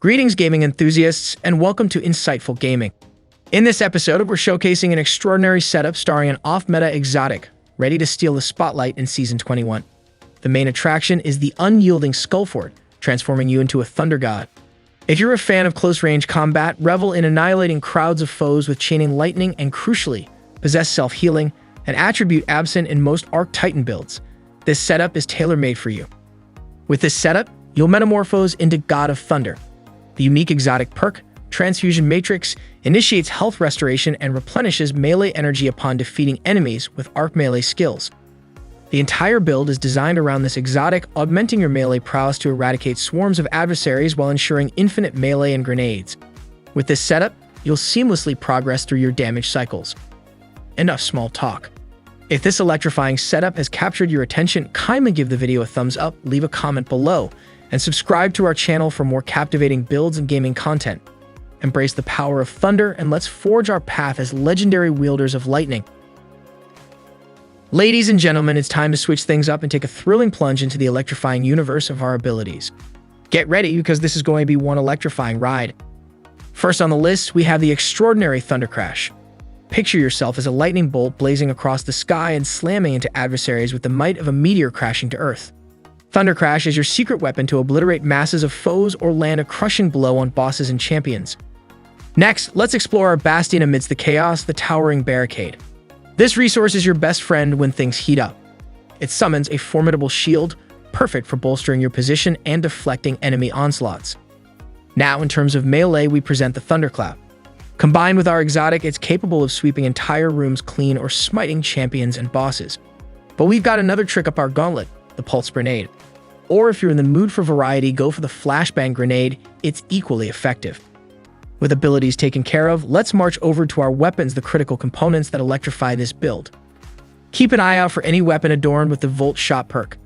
Greetings, gaming enthusiasts, and welcome to Insightful Gaming. In this episode, we're showcasing an extraordinary setup starring an off-meta exotic, ready to steal the spotlight in Season 21. The main attraction is the unyielding 𝗕𝗘𝗖𝗢𝗠𝗘, transforming you into a thunder god. If you're a fan of close-range combat, revel in annihilating crowds of foes with chaining lightning, and crucially, possess self-healing, an attribute absent in most Arc Titan builds, this setup is tailor-made for you. With this setup, you'll metamorphose into God of Thunder. The unique exotic perk, Transfusion Matrix, initiates health restoration and replenishes melee energy upon defeating enemies with arc melee skills. The entire build is designed around this exotic, augmenting your melee prowess to eradicate swarms of adversaries while ensuring infinite melee and grenades. With this setup, you'll seamlessly progress through your damage cycles. Enough small talk. If this electrifying setup has captured your attention, kindly give the video a thumbs up, leave a comment below, and subscribe to our channel for more captivating builds and gaming content. Embrace the power of thunder and let's forge our path as legendary wielders of lightning. Ladies and gentlemen, it's time to switch things up and take a thrilling plunge into the electrifying universe of our abilities. Get ready, because this is going to be one electrifying ride. First on the list, we have the extraordinary Thunder Crash. Picture yourself as a lightning bolt blazing across the sky and slamming into adversaries with the might of a meteor crashing to Earth. Thunder Crash is your secret weapon to obliterate masses of foes or land a crushing blow on bosses and champions. Next, let's explore our bastion amidst the chaos, the Towering Barricade. This resource is your best friend when things heat up. It summons a formidable shield, perfect for bolstering your position and deflecting enemy onslaughts. Now, in terms of melee, we present the Thunderclap. Combined with our exotic, it's capable of sweeping entire rooms clean or smiting champions and bosses. But we've got another trick up our gauntlet, the Pulse Grenade. Or if you're in the mood for variety, go for the Flashbang Grenade, it's equally effective. With abilities taken care of, let's march over to our weapons, the critical components that electrify this build. Keep an eye out for any weapon adorned with the Volt Shot perk.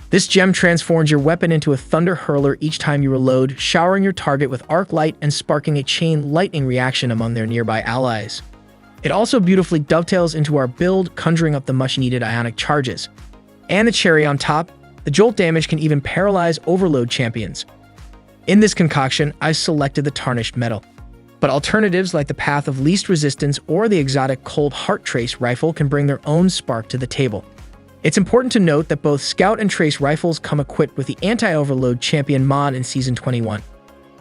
This gem transforms your weapon into a thunder hurler each time you reload, showering your target with arc light and sparking a chain lightning reaction among their nearby allies. It also beautifully dovetails into our build, conjuring up the much-needed ionic charges. And the cherry on top, the jolt damage can even paralyze overload champions. In this concoction, I've selected the Tarnished Metal. But alternatives like the Path of Least Resistance or the exotic Cold Heart Trace rifle can bring their own spark to the table. It's important to note that both Scout and Trace rifles come equipped with the Anti-Overload Champion mod in Season 21.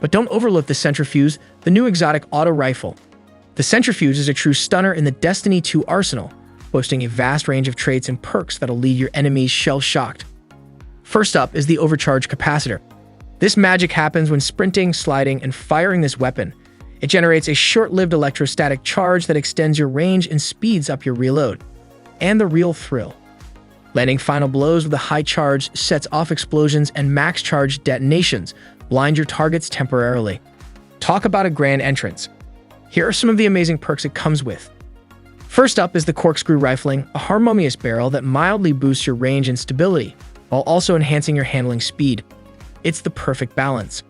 But don't overlook the Centrifuge, the new exotic auto rifle. The Centrifuge is a true stunner in the Destiny 2 arsenal, boasting a vast range of traits and perks that'll leave your enemies shell-shocked. First up is the Overcharge Capacitor. This magic happens when sprinting, sliding, and firing this weapon. It generates a short-lived electrostatic charge that extends your range and speeds up your reload. And the real thrill. Landing final blows with a high charge sets off explosions and max charge detonations, blind your targets temporarily. Talk about a grand entrance. Here are some of the amazing perks it comes with. First up is the Corkscrew Rifling, a harmonious barrel that mildly boosts your range and stability, while also enhancing your handling speed. It's the perfect balance.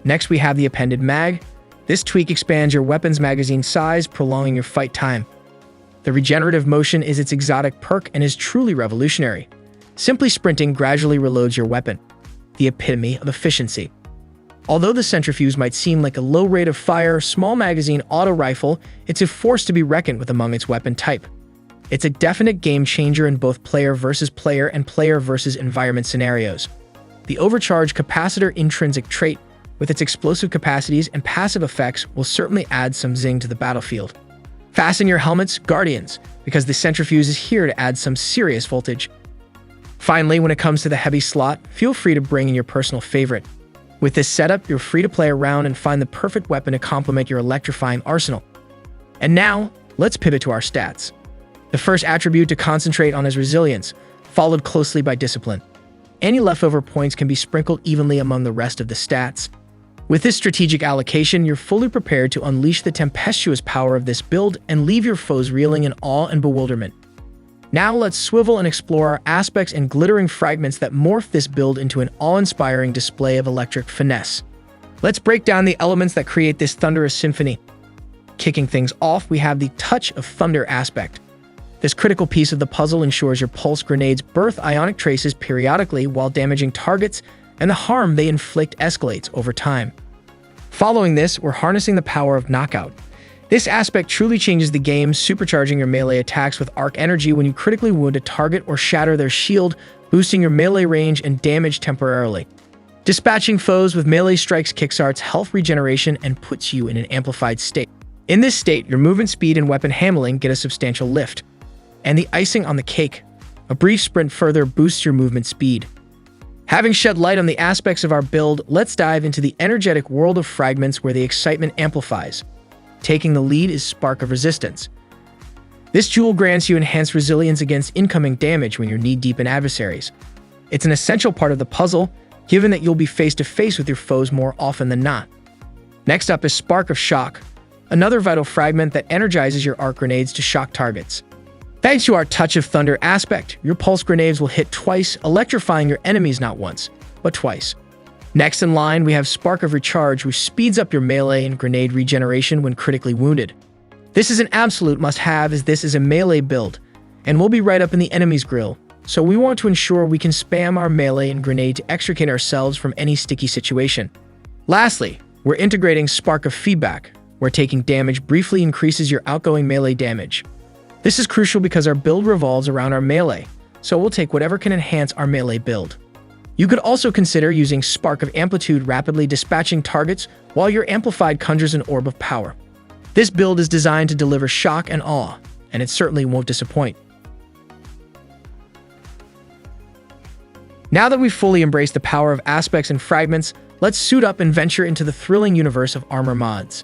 Next, we have the Appended Mag. This tweak expands your weapon's magazine size, prolonging your fight time. The Regenerative Motion is its exotic perk and is truly revolutionary. Simply sprinting gradually reloads your weapon, the epitome of efficiency. Although the Centrifuge might seem like a low rate of fire, small magazine auto rifle, it's a force to be reckoned with among its weapon type. It's a definite game changer in both player versus player and player versus environment scenarios. The Overcharge Capacitor intrinsic trait, with its explosive capacities and passive effects, will certainly add some zing to the battlefield. Fasten your helmets, Guardians, because the Centrifuge is here to add some serious voltage. Finally, when it comes to the heavy slot, feel free to bring in your personal favorite. With this setup, you're free to play around and find the perfect weapon to complement your electrifying arsenal. And now, let's pivot to our stats. The first attribute to concentrate on is Resilience, followed closely by Discipline. Any leftover points can be sprinkled evenly among the rest of the stats. With this strategic allocation, you're fully prepared to unleash the tempestuous power of this build and leave your foes reeling in awe and bewilderment. Now let's swivel and explore our aspects and glittering fragments that morph this build into an awe-inspiring display of electric finesse. Let's break down the elements that create this thunderous symphony. Kicking things off, we have the Touch of Thunder aspect. This critical piece of the puzzle ensures your pulse grenades birth ionic traces periodically while damaging targets, and the harm they inflict escalates over time. Following this, we're harnessing the power of Knockout. This aspect truly changes the game, supercharging your melee attacks with arc energy when you critically wound a target or shatter their shield, boosting your melee range and damage temporarily. Dispatching foes with melee strikes kickstarts health regeneration and puts you in an amplified state. In this state, your movement speed and weapon handling get a substantial lift. And the icing on the cake, a brief sprint further boosts your movement speed. Having shed light on the aspects of our build, let's dive into the energetic world of Fragments where the excitement amplifies. Taking the lead is Spark of Resistance. This jewel grants you enhanced resilience against incoming damage when you're knee-deep in adversaries. It's an essential part of the puzzle, given that you'll be face-to-face with your foes more often than not. Next up is Spark of Shock, another vital fragment that energizes your arc grenades to shock targets. Thanks to our Touch of Thunder aspect, your pulse grenades will hit twice, electrifying your enemies not once, but twice. Next in line, we have Spark of Recharge, which speeds up your melee and grenade regeneration when critically wounded. This is an absolute must-have as this is a melee build, and we'll be right up in the enemy's grill, so we want to ensure we can spam our melee and grenade to extricate ourselves from any sticky situation. Lastly, we're integrating Spark of Feedback, where taking damage briefly increases your outgoing melee damage. This is crucial because our build revolves around our melee, so we'll take whatever can enhance our melee build. You could also consider using Spark of Amplitude, rapidly dispatching targets while your Amplified conjures an orb of power. This build is designed to deliver shock and awe, and it certainly won't disappoint. Now that we've fully embraced the power of aspects and fragments, let's suit up and venture into the thrilling universe of armor mods.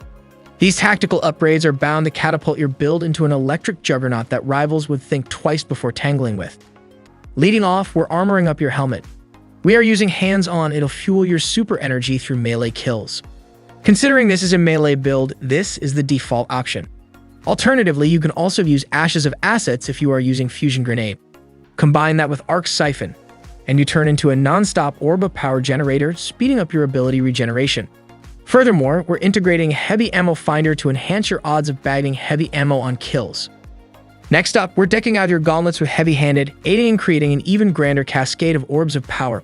These tactical upgrades are bound to catapult your build into an electric juggernaut that rivals would think twice before tangling with. Leading off, we're armoring up your helmet. We are using hands-on, it'll fuel your super energy through melee kills. Considering this is a melee build, this is the default option. Alternatively, you can also use Ashes of Assets if you are using Fusion Grenade. Combine that with Arc Siphon, and you turn into a non-stop orb of power generator, speeding up your ability regeneration. Furthermore, we're integrating Heavy Ammo Finder to enhance your odds of bagging heavy ammo on kills. Next up, we're decking out your gauntlets with Heavy-Handed, aiding in creating an even grander cascade of orbs of power.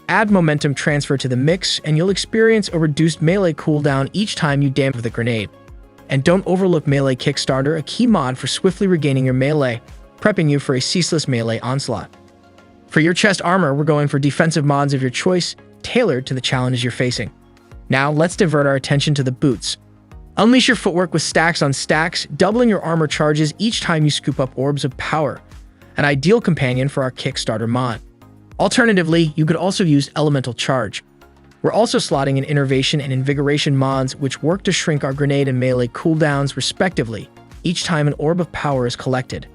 Add momentum transfer to the mix, and you'll experience a reduced melee cooldown each time you damage with a grenade. And don't overlook Melee Kickstarter, a key mod for swiftly regaining your melee, prepping you for a ceaseless melee onslaught. For your chest armor, we're going for defensive mods of your choice, tailored to the challenges you're facing. Now, let's divert our attention to the boots. Unleash your footwork with stacks on stacks, doubling your armor charges each time you scoop up orbs of power, an ideal companion for our Kickstarter mod. Alternatively, you could also use Elemental Charge. We're also slotting in Innervation and Invigoration mods, which work to shrink our grenade and melee cooldowns respectively, each time an orb of power is collected.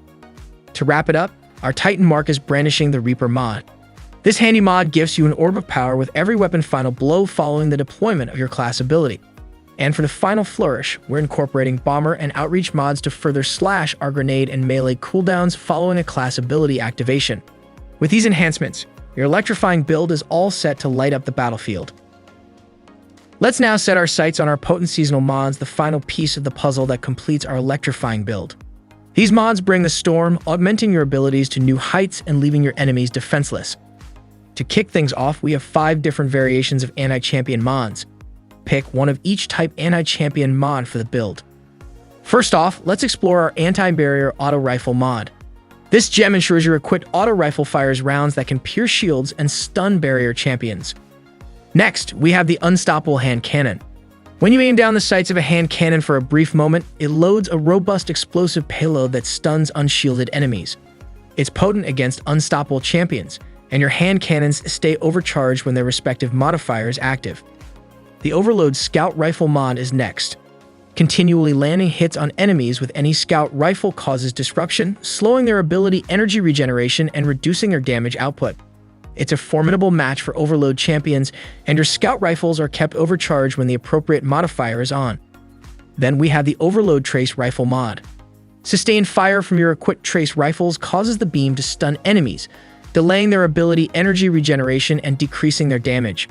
To wrap it up, our Titan Mark is brandishing the Reaper mod. This handy mod gives you an orb of power with every weapon final blow following the deployment of your class ability. And for the final flourish, we're incorporating Bomber and Outreach mods to further slash our grenade and melee cooldowns following a class ability activation. With these enhancements, your electrifying build is all set to light up the battlefield. Let's now set our sights on our potent seasonal mods, the final piece of the puzzle that completes our electrifying build. These mods bring the storm, augmenting your abilities to new heights and leaving your enemies defenseless. To kick things off, we have 5 different variations of anti-champion mods. Pick one of each type anti-champion mod for the build. First off, let's explore our anti-barrier auto rifle mod. This gem ensures your equipped auto rifle fires rounds that can pierce shields and stun barrier champions. Next, we have the unstoppable hand cannon. When you aim down the sights of a hand cannon for a brief moment, it loads a robust explosive payload that stuns unshielded enemies. It's potent against unstoppable champions, and your hand cannons stay overcharged when their respective modifier is active. The Overload Scout Rifle mod is next. Continually landing hits on enemies with any scout rifle causes disruption, slowing their ability energy regeneration and reducing their damage output. It's a formidable match for overload champions, and your scout rifles are kept overcharged when the appropriate modifier is on. Then we have the Overload Trace Rifle mod. Sustained fire from your equipped trace rifles causes the beam to stun enemies, delaying their ability energy regeneration and decreasing their damage.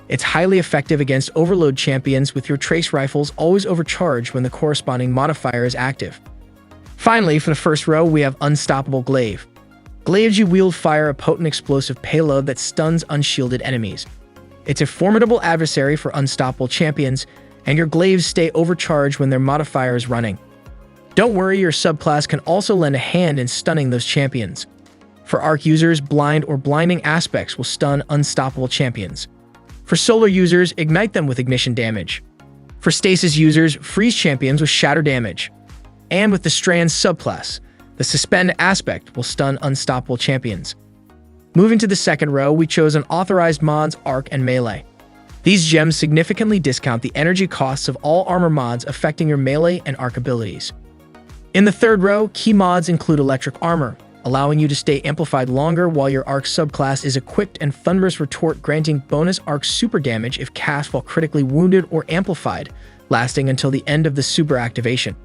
It's highly effective against overload champions, with your trace rifles always overcharged when the corresponding modifier is active. Finally, for the first row, we have Unstoppable Glaive. Glaives you wield fire a potent explosive payload that stuns unshielded enemies. It's a formidable adversary for unstoppable champions, and your glaives stay overcharged when their modifier is running. Don't worry, your subclass can also lend a hand in stunning those champions. For arc users, blind or blinding aspects will stun unstoppable champions. For solar users, ignite them with ignition damage. For stasis users, freeze champions with shatter damage. And with the Strand subclass, the suspend aspect will stun unstoppable champions. Moving to the second row, we chose unauthorized mods, arc, and melee. These gems significantly discount the energy costs of all armor mods affecting your melee and arc abilities. In the third row, key mods include electric armor, allowing you to stay amplified longer while your arc subclass is equipped, and thunderous retort, granting bonus arc super damage if cast while critically wounded or amplified, lasting until the end of the super activation.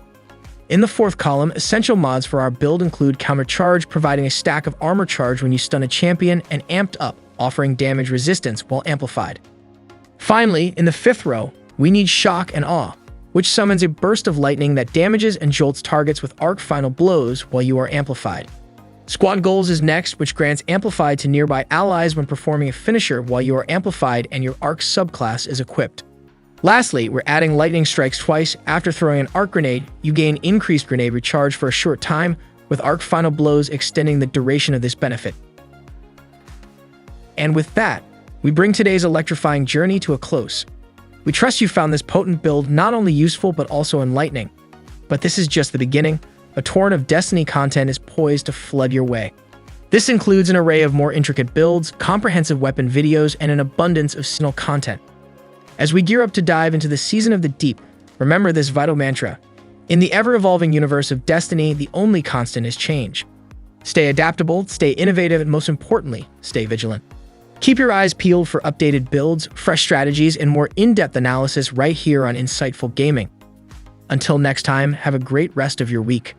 In the fourth column, essential mods for our build include countercharge, providing a stack of armor charge when you stun a champion, and amped up, offering damage resistance while amplified. Finally, in the fifth row, we need shock and awe, which summons a burst of lightning that damages and jolts targets with arc final blows while you are amplified. Squad Goals is next, which grants amplified to nearby allies when performing a finisher while you are amplified and your arc subclass is equipped. Lastly, we're adding lightning strikes twice. After throwing an arc grenade, you gain increased grenade recharge for a short time, with arc final blows extending the duration of this benefit. And with that, we bring today's electrifying journey to a close. We trust you found this potent build not only useful but also enlightening. But this is just the beginning. A torrent of Destiny content is poised to flood your way. This includes an array of more intricate builds, comprehensive weapon videos, and an abundance of seasonal content. As we gear up to dive into the Season of the Deep, remember this vital mantra. In the ever-evolving universe of Destiny, the only constant is change. Stay adaptable, stay innovative, and most importantly, stay vigilant. Keep your eyes peeled for updated builds, fresh strategies, and more in-depth analysis right here on Insightful Gaming. Until next time, have a great rest of your week.